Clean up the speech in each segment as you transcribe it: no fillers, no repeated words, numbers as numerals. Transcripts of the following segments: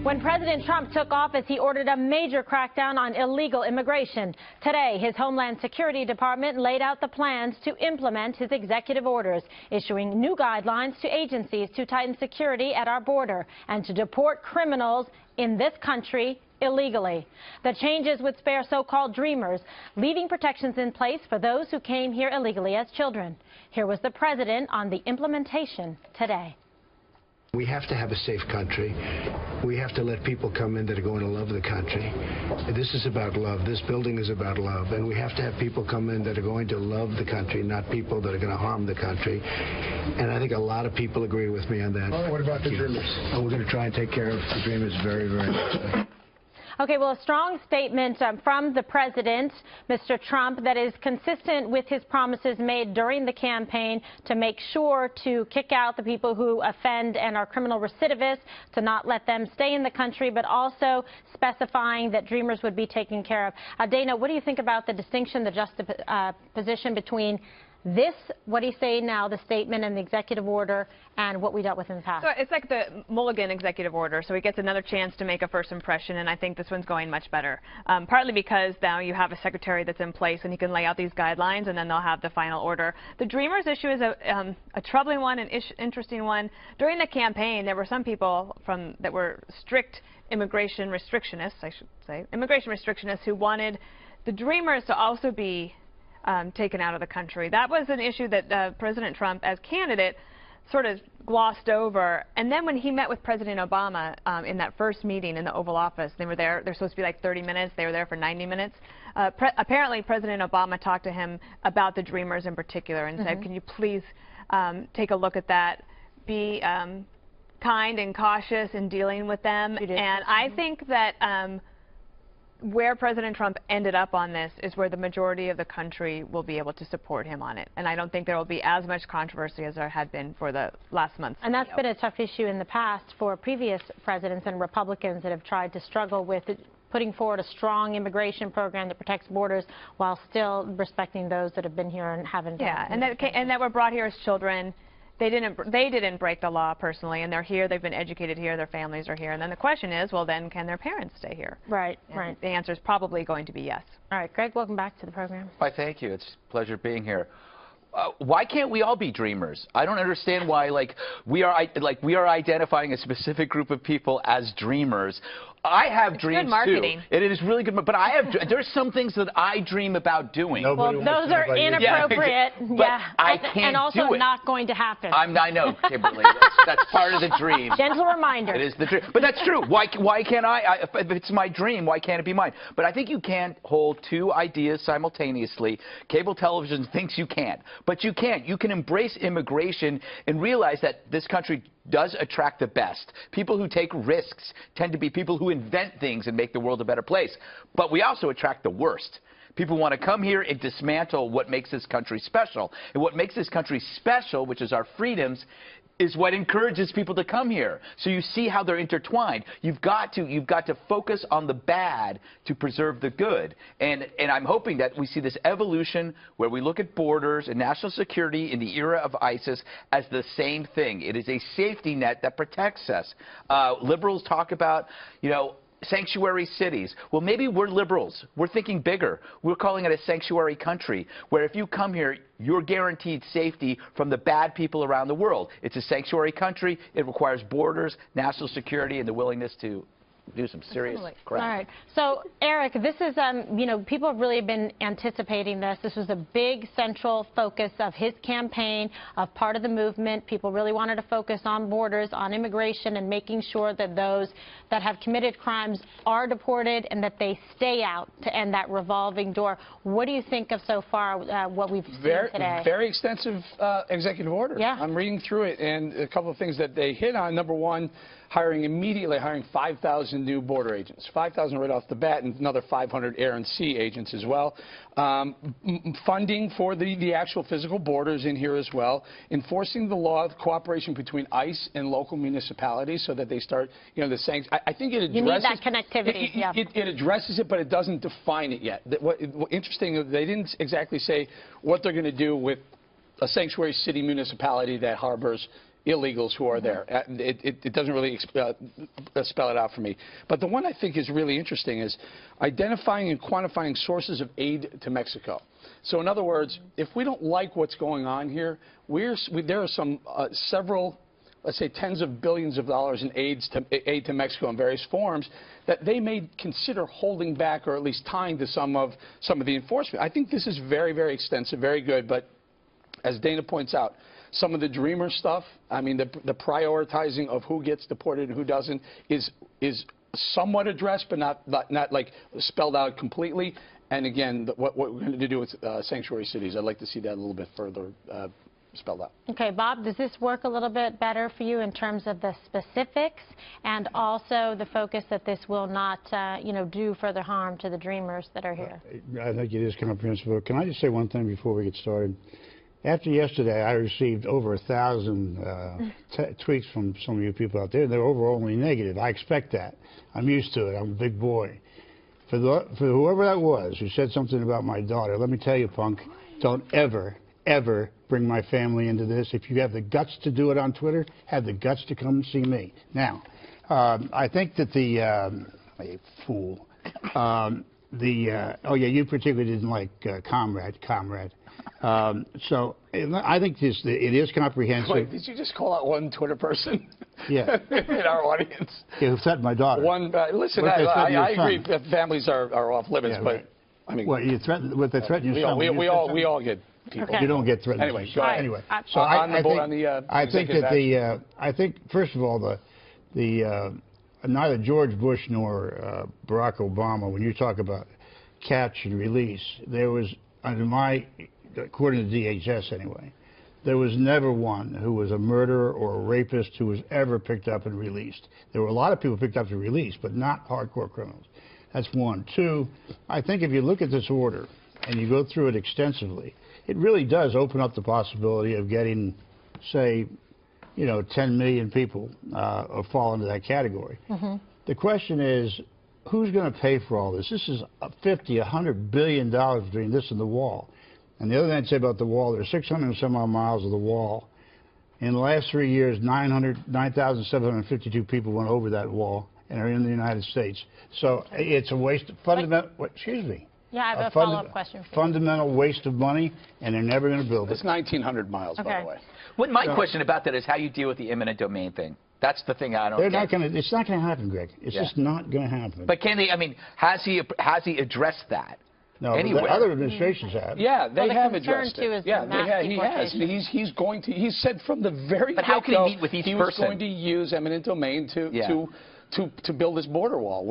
When President Trump took office, he ordered a major crackdown on illegal immigration. Today, his Homeland Security Department laid out the plans to implement his executive orders, issuing new guidelines to agencies to tighten security at our border and to deport criminals in this country illegally. The changes would spare so-called dreamers, leaving protections in place for those who came here illegally as children. Here was the president on the implementation today. We have to have a safe country. We have to let people come in that are going to love the country. This is about love. This building is about love. And we have to have people come in that are going to love the country, not people that are going to harm the country. And I think a lot of people agree with me on that. What about the Dreamers? We're going to try and take care of the Dreamers very, very much. Okay, well, a strong statement from the president, Mr. Trump, that is consistent with his promises made during the campaign to make sure to kick out the people who offend and are criminal recidivists, to not let them stay in the country, but also specifying that Dreamers would be taken care of. Dana, what do you think about the distinction, the juxtaposition between this, what he's saying now, the statement and the executive order, and what we dealt with in the past? So it's like the Mulligan executive order, so he gets another chance to make a first impression, and I think this one's going much better. Partly because now you have a secretary that's in place, and he can lay out these guidelines, and then they'll have the final order. The Dreamers issue is a troubling one, an interesting one. During the campaign, there were some people that were strict immigration restrictionists, I should say, immigration restrictionists who wanted the Dreamers to also be taken out of the country. That was an issue that President Trump, as candidate, sort of glossed over. And then when he met with President Obama in that first meeting in the Oval Office, they're supposed to be like 30 minutes. They were there for 90 minutes. Apparently, President Obama talked to him about the Dreamers in particular and said, can you please take a look at that, be kind and cautious in dealing with them. And I think that where President Trump ended up on this is where the majority of the country will be able to support him on it. And I don't think there will be as much controversy as there had been for the last month's And that's been a tough issue in the past for previous presidents and Republicans that have tried to struggle with putting forward a strong immigration program that protects borders while still respecting those that have been here and haven't. Yeah, and that were brought here as children. They didn't break the law personally, and they're here. They've been educated here. Their families are here. And then the question is, well, then can their parents stay here? Right, and right. The answer is probably going to be yes. All right, Greg, welcome back to the program. Why, thank you. It's a pleasure being here. Why can't we all be dreamers? I don't understand why, we are identifying a specific group of people as dreamers. I have dreams good marketing. too. It is really good, but there's some things that I dream about doing. Well, those are inappropriate. Yeah, I can't and also do it. not going to happen. I know, Kimberly. That's part of the dream. Gentle reminder. It is the dream, but that's true. Why can't I? If it's my dream, why can't it be mine? But I think you can't hold two ideas simultaneously. Cable television thinks you can't, but you can't. You can embrace immigration and realize that this country does attract the best. People who take risks tend to be people who invent things and make the world a better place. But we also attract the worst. People want to come here and dismantle what makes this country special. And what makes this country special, which is our freedoms, is what encourages people to come here. So you see how they're intertwined. You've got to focus on the bad to preserve the good. And I'm hoping that we see this evolution where we look at borders and national security in the era of ISIS as the same thing. It is a safety net that protects us. Liberals talk about, sanctuary cities. Well, maybe we're liberals. We're thinking bigger. We're calling it a sanctuary country, where if you come here, you're guaranteed safety from the bad people around the world. It's a sanctuary country. It requires borders, national security, and the willingness to do some serious crap. All right. So, Eric, this is, people have really been anticipating this. This was a big central focus of his campaign, of part of the movement. People really wanted to focus on borders, on immigration, and making sure that those that have committed crimes are deported and that they stay out to end that revolving door. What do you think of so far what we've seen today? Very extensive executive order. Yeah. I'm reading through it, and a couple of things that they hit on. Number one, immediately hiring 5,000 new border agents, 5,000 right off the bat, and another 500 air and sea agents as well. Funding for the actual physical borders in here as well. Enforcing the law of cooperation between ICE and local municipalities so that they start, the sanctions. I think it addresses. You need that connectivity. It addresses it, but it doesn't define it yet. What interesting, they didn't exactly say what they're going to do with a sanctuary city municipality that harbors illegals who are there. It doesn't really spell it out for me. But the one I think is really interesting is identifying and quantifying sources of aid to Mexico. So in other words, if we don't like what's going on here, there are some several, let's say, tens of billions of dollars in aid to Mexico in various forms that they may consider holding back or at least tying to some of the enforcement. I think this is very, very extensive, very good. But as Dana points out, some of the Dreamer stuff, I mean, the prioritizing of who gets deported and who doesn't is somewhat addressed, but not like spelled out completely. And again, what we're going to do with sanctuary cities, I'd like to see that a little bit further spelled out. Okay, Bob, does this work a little bit better for you in terms of the specifics and also the focus that this will not, do further harm to the Dreamers that are here? I think it is comprehensive. Can I just say one thing before we get started? After yesterday, I received over 1,000 tweets from some of you people out there. They're overwhelmingly negative. I expect that. I'm used to it. I'm a big boy. For whoever that was who said something about my daughter, let me tell you, punk, don't ever, ever bring my family into this. If you have the guts to do it on Twitter, have the guts to come and see me. Now, I think that a fool. Oh yeah, you particularly didn't like Comrade. So I think it is comprehensive. Wait, did you just call out one Twitter person? Yeah. In our audience. Yeah, who threatened my daughter. One. Listen, I agree that families are off limits, yeah, but right. I mean, well, you threaten what they threaten your son. We all get people. Okay. You don't get threatened. Anyway, go ahead. Anyway, so I think that I think first of all neither George Bush nor Barack Obama, when you talk about catch and release, there was, according to DHS anyway, there was never one who was a murderer or a rapist who was ever picked up and released. There were a lot of people picked up and released, but not hardcore criminals. That's one. Two, I think if you look at this order and you go through it extensively, it really does open up the possibility of getting, say, 10 million people fall into that category. Mm-hmm. The question is, who's going to pay for all this? This is $100 billion between this and the wall. And the other thing I'd say about the wall, there's 600 and some odd miles of the wall. In the last 3 years, 9,752 people went over that wall and are in the United States. So it's a waste of fundamental. Excuse me. Yeah, I have a follow-up question for you. Fundamental waste of money, and they're never going to build it. It's 1,900 miles, by the way. Well, my question about that is how you deal with the eminent domain thing. That's the thing I don't get. It's not going to happen, Greg. It's just not going to happen. But can they? I mean, has he addressed that? No, anywhere? Other administrations have. Yeah, they have addressed it. Yeah, he has. He's going to. He said from the very But how can he meet with each person? He was going to use eminent domain to build this border wall.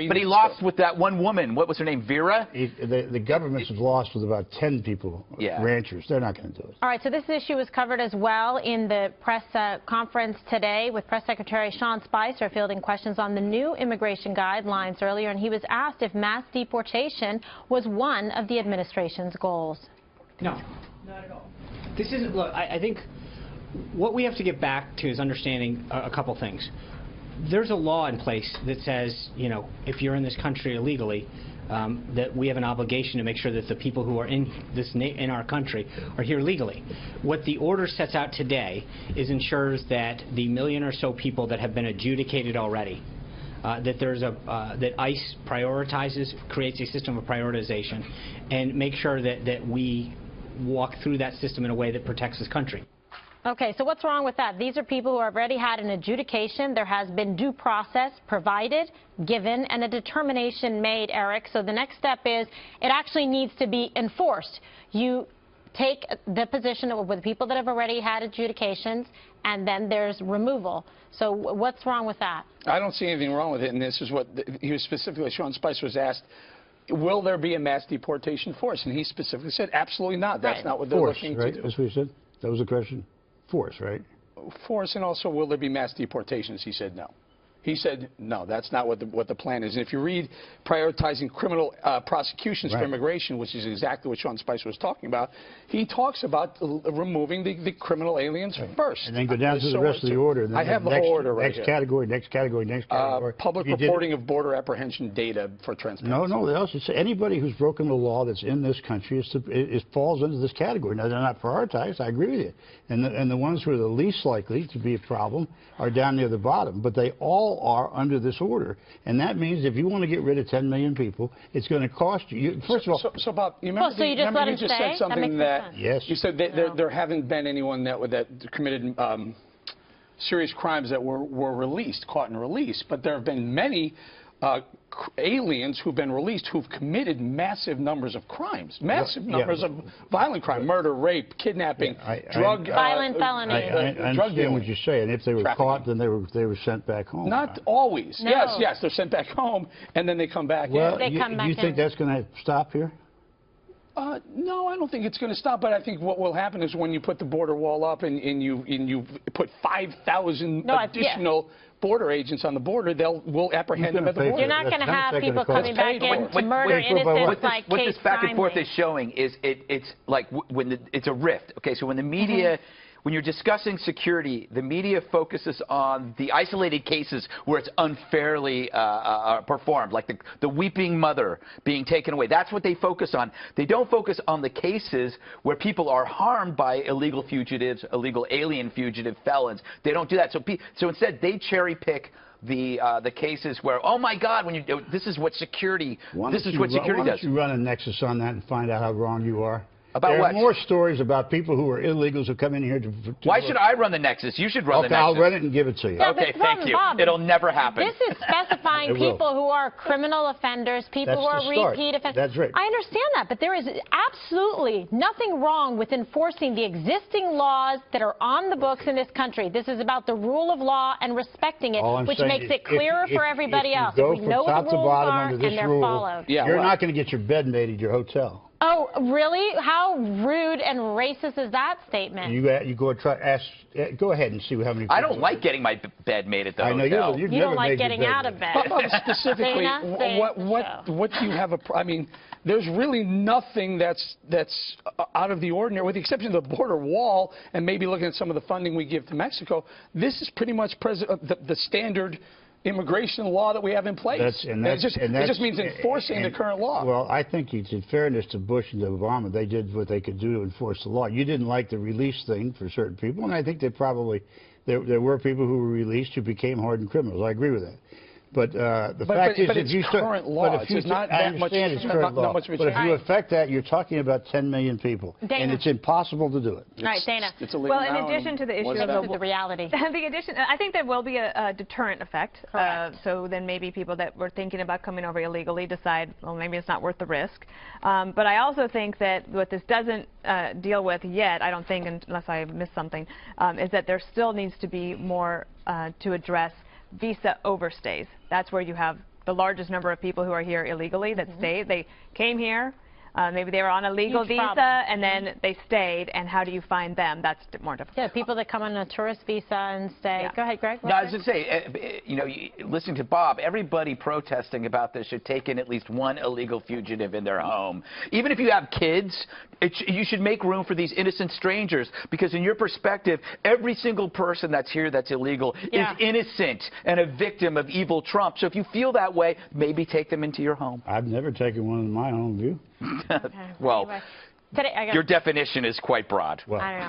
But he lost with that one woman. What was her name? Vera? The governments have lost with about 10 people, ranchers. They're not going to do it. All right, so this issue was covered as well in the press conference today with Press Secretary Sean Spicer fielding questions on the new immigration guidelines earlier, and he was asked if mass deportation was one of the administration's goals. No, not at all. This isn't. Look, I think what we have to get back to is understanding a couple things. There's a law in place that says, if you're in this country illegally, that we have an obligation to make sure that the people who are in our country are here legally. What the order sets out today is ensures that the million or so people that have been adjudicated already, that ICE creates a system of prioritization, and make sure that we walk through that system in a way that protects this country. Okay, so what's wrong with that? These are people who have already had an adjudication. There has been due process provided, given, and a determination made, Eric. So the next step is it actually needs to be enforced. You take the position with people that have already had adjudications, and then there's removal. So what's wrong with that? I don't see anything wrong with it, and this is what he was specifically, Sean Spicer was asked, will there be a mass deportation force? And he specifically said, absolutely not. That's not what they're looking to do. That's what he said? That was the question? Force, right? Force, and also will there be mass deportations? He said no. He said, no, that's not what the plan is. And if you read prioritizing criminal prosecutions for immigration, which is exactly what Sean Spicer was talking about, he talks about removing the criminal aliens first. And then go down to the rest of the order. And then I have the whole order right here. Next category, next category, next category. Public reporting of border apprehension data for transparency. No, they also say anybody who's broken the law that's in this country falls into this category. Now, they're not prioritized. I agree with you. And the ones who are the least likely to be a problem are down near the bottom. But they all are under this order. And that means if you want to get rid of 10 million people, it's going to cost you. First of all. So Bob, you remember, you just said something that yes. You said there haven't been anyone that committed serious crimes that were released, caught and released. But there have been many aliens who've been released who've committed massive numbers of crimes, massive numbers of violent crime, murder, rape, kidnapping, violent felonies. I understand what you're saying. If they were caught, then they were sent back home. Not always. No. Yes, they're sent back home, and then they come back in. Do you think that's going to stop here? No, I don't think it's going to stop. But I think what will happen is when you put the border wall up and you put 5,000 additional border agents on the border, we'll apprehend them at the border. You're not going to have people coming back in to murder innocents like what Kate this back and forth Steinle. is showing is it's like it's a rift. Okay, so when the media. When you're discussing security, the media focuses on the isolated cases where it's unfairly performed, like the weeping mother being taken away. That's what they focus on. They don't focus on the cases where people are harmed by illegal fugitives, illegal alien fugitive felons. They don't do that. So instead, they cherry pick the cases where, oh my God, this is what security does. Why don't you run a nexus on that and find out how wrong you are? About there what? are more stories about people who are illegals who come in here to Why should I run the Nexus? You should run the Nexus. Okay, I'll run it and give it to you. Yeah, okay, thank you. Bob, it'll never happen. This is specifying people who are criminal offenders, people who are repeat offenders. That's right. I understand that, but there is absolutely nothing wrong with enforcing the existing laws that are on the books in this country. This is about the rule of law and respecting it, which makes it clearer for everybody else. If we know what the rules are and they're followed. You're not going to get your bed made at your hotel. Oh, really? How rude and racist is that statement? You go go ahead and see how many. I don't like getting my bed made at the hotel. I know you don't like getting out of bed. Specifically, what do you have I mean, there's really nothing that's out of the ordinary, with the exception of the border wall and maybe looking at some of the funding we give to Mexico. This is pretty much the standard immigration law that we have in place. It just means enforcing the current law. Well, I think in fairness to Bush and to Obama, they did what they could do to enforce the law. You didn't like the release thing for certain people, and I think there were people who were released who became hardened criminals. I agree with that. But the fact is, if you current law, it's not that much. It's current law. But if you affect that, you're talking about 10 million people, and it's impossible to do it. All right, Dana. Well, in addition to the issue of the reality, I think there will be a deterrent effect. So then maybe people that were thinking about coming over illegally decide, well, maybe it's not worth the risk. But I also think that what this doesn't deal with yet, I don't think, unless I missed something, is that there still needs to be more to address visa overstays. That's where you have the largest number of people who are here illegally that stayed. They came here, maybe they were on a legal visa, and then they stayed, and how do you find them? That's more difficult. Yeah, people that come on a tourist visa and stay. Yeah. Go ahead, Greg. No, I was going to say, listening to Bob, everybody protesting about this should take in at least one illegal fugitive in their home. Even if you have kids, you should make room for these innocent strangers, because in your perspective, every single person that's here that's illegal is innocent and a victim of evil Trump. So if you feel that way, maybe take them into your home. I've never taken one in my home view. Well, anyway, your definition is quite broad. I don't know.